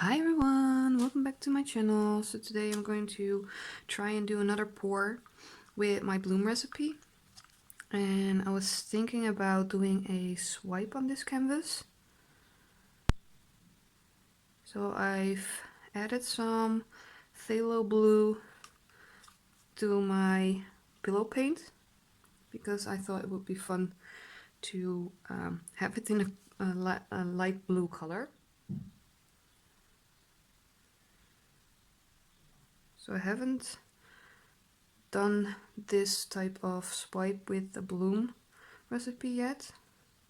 Hi everyone, welcome back to my channel. So today I'm going to try and do another pour with my bloom recipe. And I was thinking about doing a swipe on this canvas. So I've added some phthalo blue to my pillow paint because I thought it would be fun to have it in a light blue color. So I haven't done this type of swipe with the bloom recipe yet,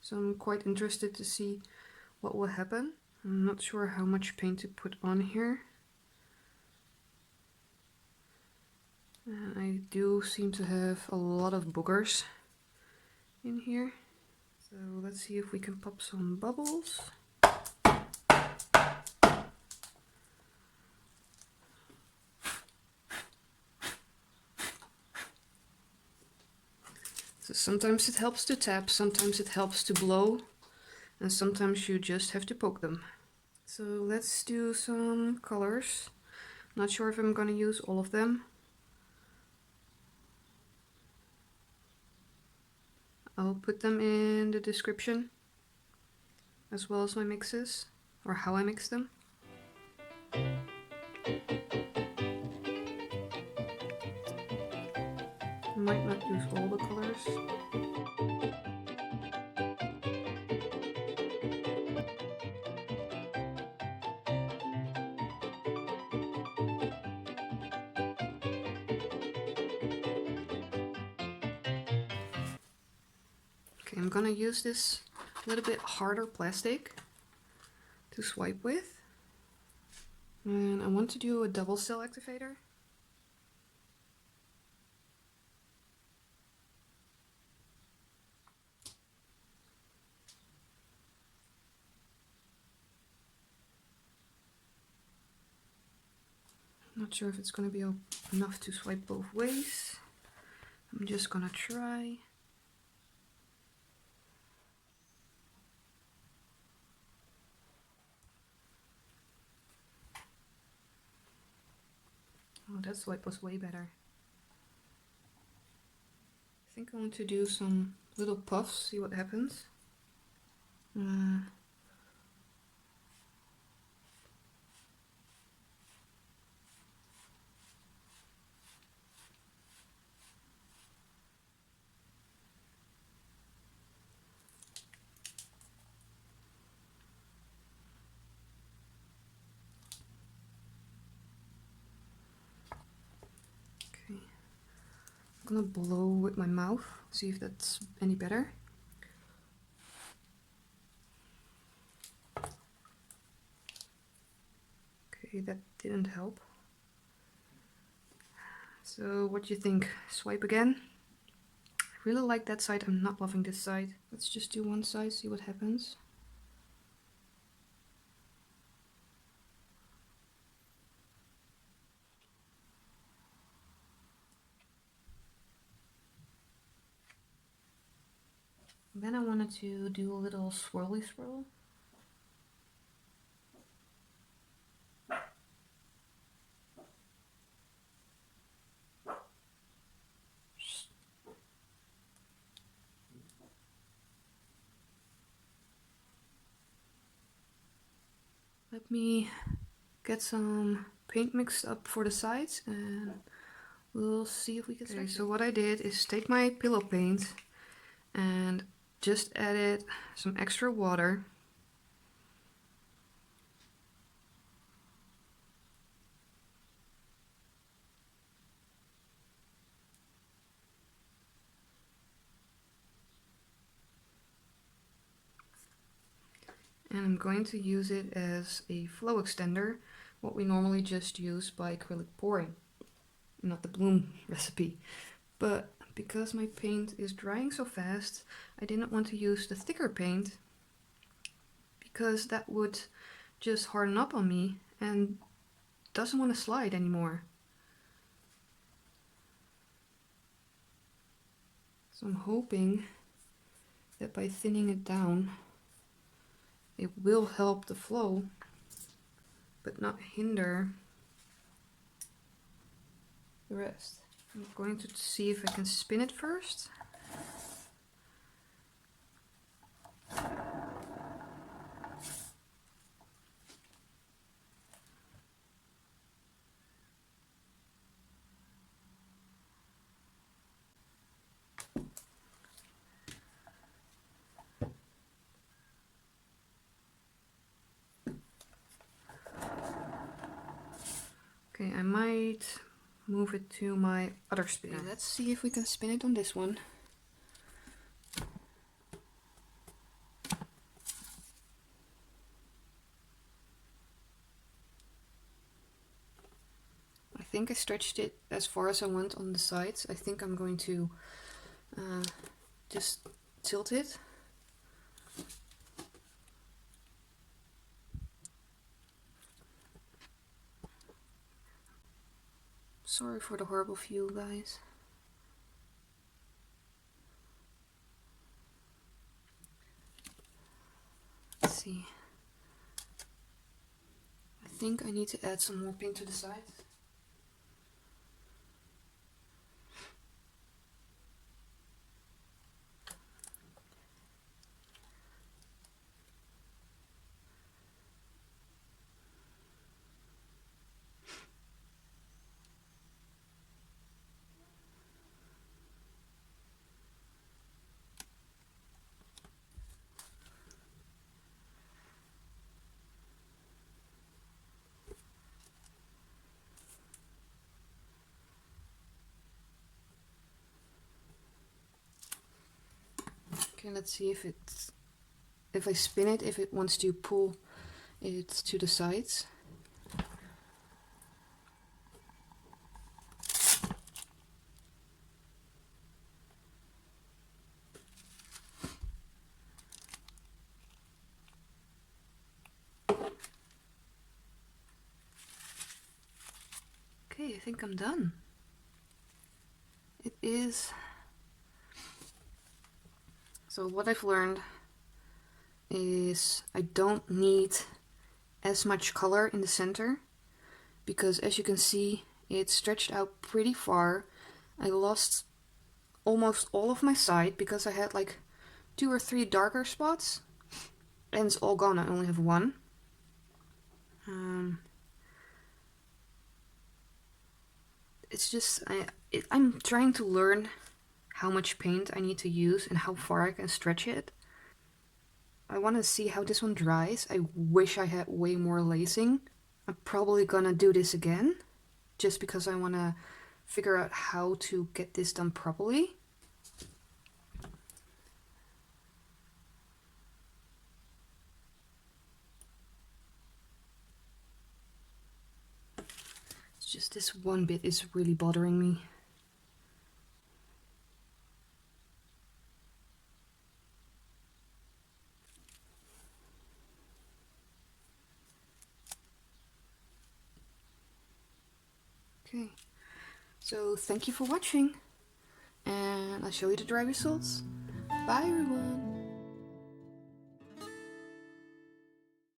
so I'm quite interested to see what will happen. I'm not sure how much paint to put on here. I do seem to have a lot of boogers in here, so let's see if we can pop some bubbles. So sometimes it helps to tap, sometimes it helps to blow, and sometimes you just have to poke them. So let's do some colors. Not sure if I'm gonna use all of them. I'll put them in the description, as well as my mixes, or how I mix them. I might not use all the colors. Okay, I'm gonna use this little bit harder plastic to swipe with. And I want to do a double cell activator. Not sure if it's gonna be enough to swipe both ways. I'm just gonna try. Oh, that swipe was way better. I think I want to do some little puffs, see what happens. Okay, I'm gonna blow with my mouth, see if that's any better. Okay, that didn't help. So what do you think? Swipe again? I really like that side, I'm not loving this side. Let's just do one side, see what happens. Then I wanted to do a little swirly swirl. Let me get some paint mixed up for the sides and we'll see if we can start. Okay, so what I did is take my pillow paint and just added some extra water. And I'm going to use it as a flow extender, what we normally just use by acrylic pouring, not the bloom recipe. But because my paint is drying so fast, I didn't want to use the thicker paint because that would just harden up on me and doesn't want to slide anymore. So I'm hoping that by thinning it down, it will help the flow but not hinder the rest. I'm going to see if I can spin it first. Okay, I might move it to my other spinner. Okay, let's see if we can spin it on this one. I think I stretched it as far as I want on the sides. I think I'm going to just tilt it. Sorry for the horrible view, guys. Let's see. I think I need to add some more paint to the sides. Okay, let's see if I spin it, if it wants to pull it to the sides. Okay, I think I'm done. It is... So what I've learned is I don't need as much color in the center, because as you can see, it's stretched out pretty far. I lost almost all of my side because I had like 2 or 3 darker spots, and it's all gone. I only have 1. It's just I'm trying to learn how much paint I need to use and how far I can stretch it. I want to see how this one dries. I wish I had way more lacing. I'm probably gonna do this again, just because I want to figure out how to get this done properly. It's just this one bit is really bothering me. Okay, so thank you for watching, and I'll show you the dry results. Bye everyone!